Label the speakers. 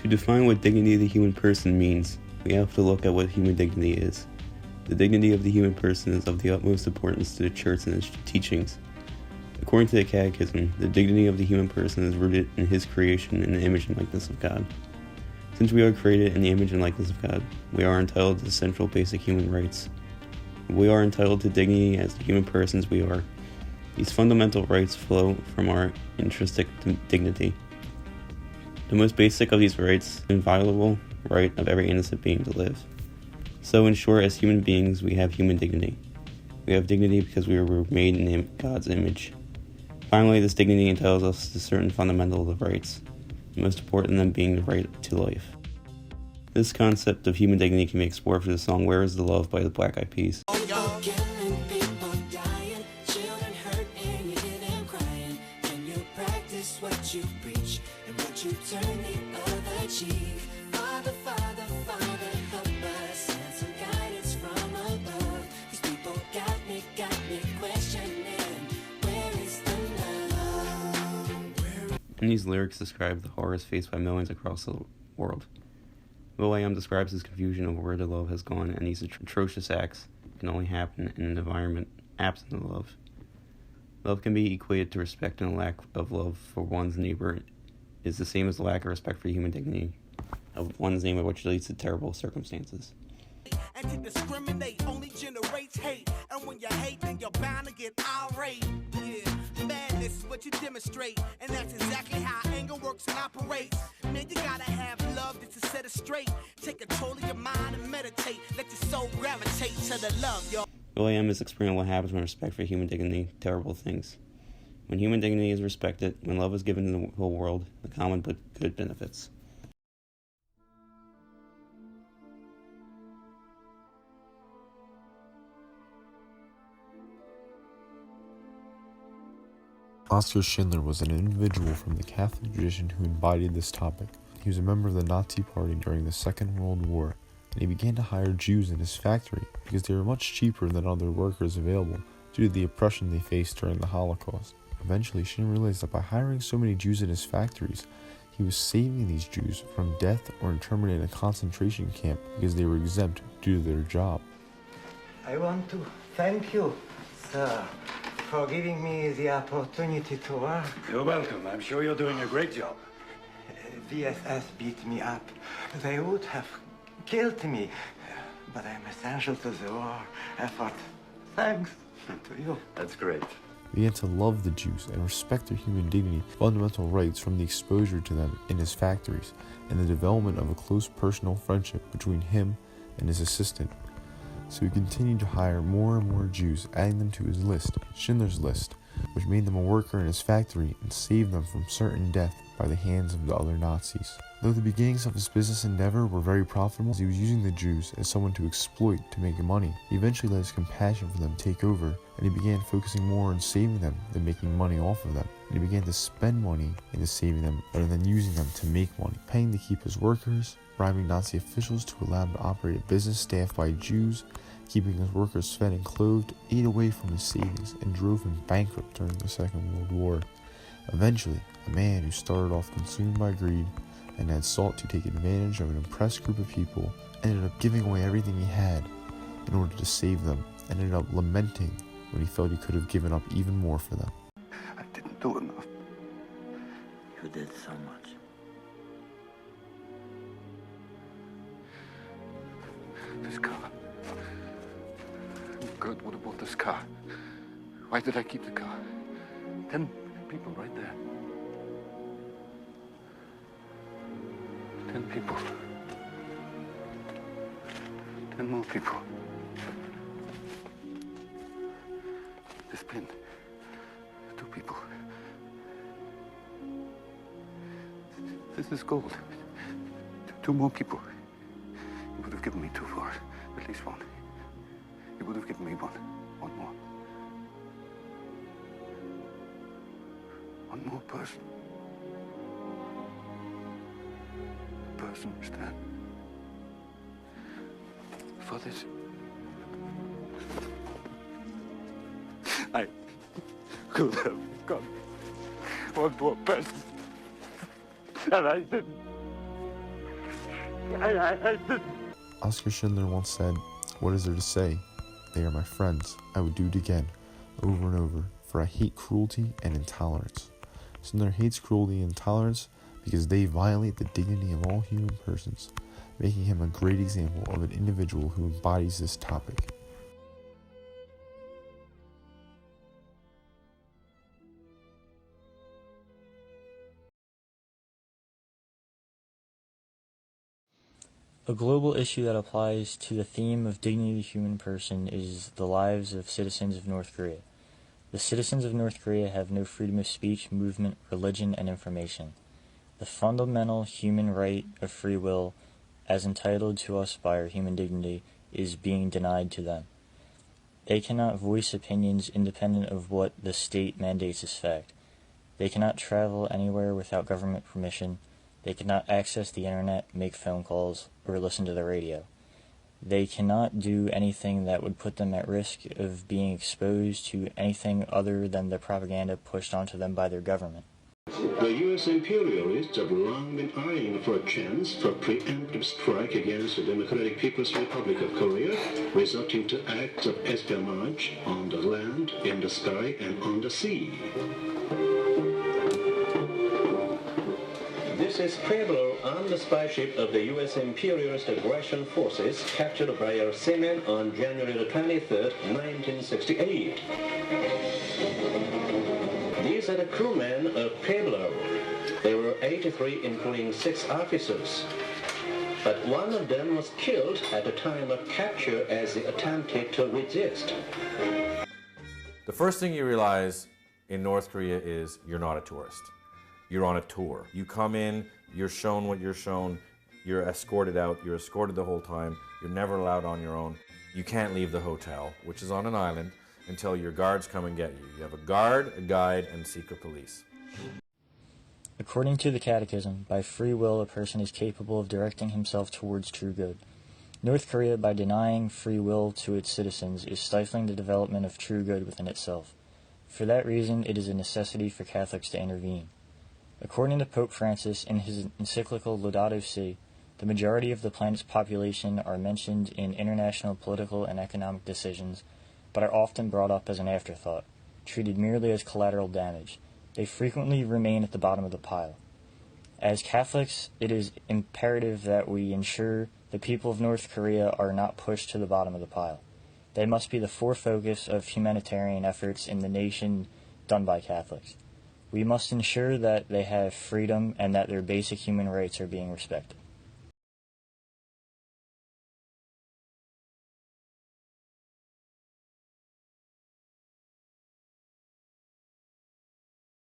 Speaker 1: To define what dignity of the human person means, we have to look at what human dignity is. The dignity of the human person is of the utmost importance to the Church and its teachings. According to the Catechism, the dignity of the human person is rooted in his creation in the image and likeness of God. Since we are created in the image and likeness of God, we are entitled to central basic human rights. We are entitled to dignity as the human persons we are. These fundamental rights flow from our intrinsic dignity. The most basic of these rights, the inviolable right of every innocent being to live. So, in short, as human beings, we have human dignity. We have dignity because we were made in God's image. Finally, this dignity entitles us to certain fundamental rights, the most important of them being the right to life. This concept of human dignity can be explored through the song Where Is the Love by the Black Eyed Peas.
Speaker 2: What you preach and what you turn the other cheek. Father, Father, Father, help us, send some guidance from above. These people got me questioning, where is the love?
Speaker 1: And these lyrics describe the horrors faced by millions across the world. will.i.am describes his confusion over where the love has gone, and these atrocious acts can only happen in an environment absent of love. Love can be equated to respect, and a lack of love for one's neighbor is the same as the lack of respect for human dignity of one's neighbor, which leads to terrible circumstances.
Speaker 3: And to discriminate only generates hate, and when you hate, then you're bound to get irate. Yeah, madness is what you demonstrate, and that's exactly how anger works and operates. Man, you gotta have love just to set it straight. Take control of your mind and meditate. Let your soul gravitate to the love, y'all.
Speaker 1: will.i.am is explaining what happens when respect for human dignity, terrible things. When human dignity is respected, when love is given to the whole world, the common good benefits.
Speaker 4: Oskar Schindler was an individual from the Catholic tradition who embodied this topic. He was a member of the Nazi Party during the Second World War, and he began to hire Jews in his factory because they were much cheaper than other workers available due to the oppression they faced during the Holocaust. Eventually, Schindler realized that by hiring so many Jews in his factories, he was saving these Jews from death or internment in a concentration camp because they were exempt due to their job.
Speaker 5: I want to thank you, sir, for giving me the opportunity to work.
Speaker 6: You're welcome. I'm sure you're doing a great job.
Speaker 5: VSS beat me up. They would have killed me, but I'm essential to the war effort. Thanks to you.
Speaker 6: That's great.
Speaker 4: He began to love the Jews and respect their human dignity, fundamental rights from the exposure to them in his factories, and the development of a close personal friendship between him and his assistant. So he continued to hire more and more Jews, adding them to his list, Schindler's List, which made them a worker in his factory and saved them from certain death by the hands of the other Nazis. Though the beginnings of his business endeavor were very profitable, he was using the Jews as someone to exploit to make money. He eventually let his compassion for them take over, and he began focusing more on saving them than making money off of them. And he began to spend money into saving them rather than using them to make money, paying to keep his workers, bribing Nazi officials to allow him to operate a business staffed by Jews, keeping his workers fed and clothed, ate away from his savings, and drove him bankrupt during the Second World War. Eventually, a man who started off consumed by greed and had sought to take advantage of an oppressed group of people ended up giving away everything he had in order to save them, and ended up lamenting when he felt he could have given up even more for them.
Speaker 6: I didn't do enough.
Speaker 2: You did so much.
Speaker 6: This car. Good would have bought this car. Why did I keep the car? 10 people right there. 10 people. 10 more people. This pin. 2 people. This is gold. 2 more people. You would have given me 2 for it. At least 1. You would have given me 1. 1 more. 1 more person. Person stand. For this. I could have got 1 more person. And I didn't.
Speaker 4: Oskar Schindler once said, "What is there to say? They are my friends. I would do it again, over and over, for I hate cruelty and intolerance." Schindler hates cruelty and intolerance because they violate the dignity of all human persons, making him a great example of an individual who embodies this topic.
Speaker 7: A global issue that applies to the theme of dignity of the human person is the lives of citizens of North Korea. The citizens of North Korea have no freedom of speech, movement, religion, and information. The fundamental human right of free will, as entitled to us by our human dignity, is being denied to them. They cannot voice opinions independent of what the state mandates as fact. They cannot travel anywhere without government permission. They cannot access the internet, make phone calls, or listen to the radio. They cannot do anything that would put them at risk of being exposed to anything other than the propaganda pushed onto them by their government.
Speaker 8: The U.S. imperialists have long been eyeing for a chance for preemptive strike against the Democratic People's Republic of Korea, resulting to acts of espionage on the land, in the sky, and on the sea. This is Pueblo on the spyship of the U.S. imperialist aggression forces captured by our seamen on January the 23rd, 1968. These are the crewmen of Pueblo. There were 83, including 6 officers. But one of them was killed at the time of capture as he attempted to resist.
Speaker 9: The first thing you realize in North Korea is you're not a tourist. You're on a tour. You come in, you're shown what you're shown, you're escorted out, you're escorted the whole time, you're never allowed on your own. You can't leave the hotel, which is on an island, until your guards come and get you. You have a guard, a guide, and secret police.
Speaker 7: According to the Catechism, by free will a person is capable of directing himself towards true good. North Korea, by denying free will to its citizens, is stifling the development of true good within itself. For that reason, it is a necessity for Catholics to intervene. According to Pope Francis in his encyclical Laudato Si, the majority of the planet's population are mentioned in international political and economic decisions, but are often brought up as an afterthought, treated merely as collateral damage. They frequently remain at the bottom of the pile. As Catholics, it is imperative that we ensure the people of North Korea are not pushed to the bottom of the pile. They must be the focus of humanitarian efforts in the nation done by Catholics. We must ensure that they have freedom and that their basic human rights are being respected.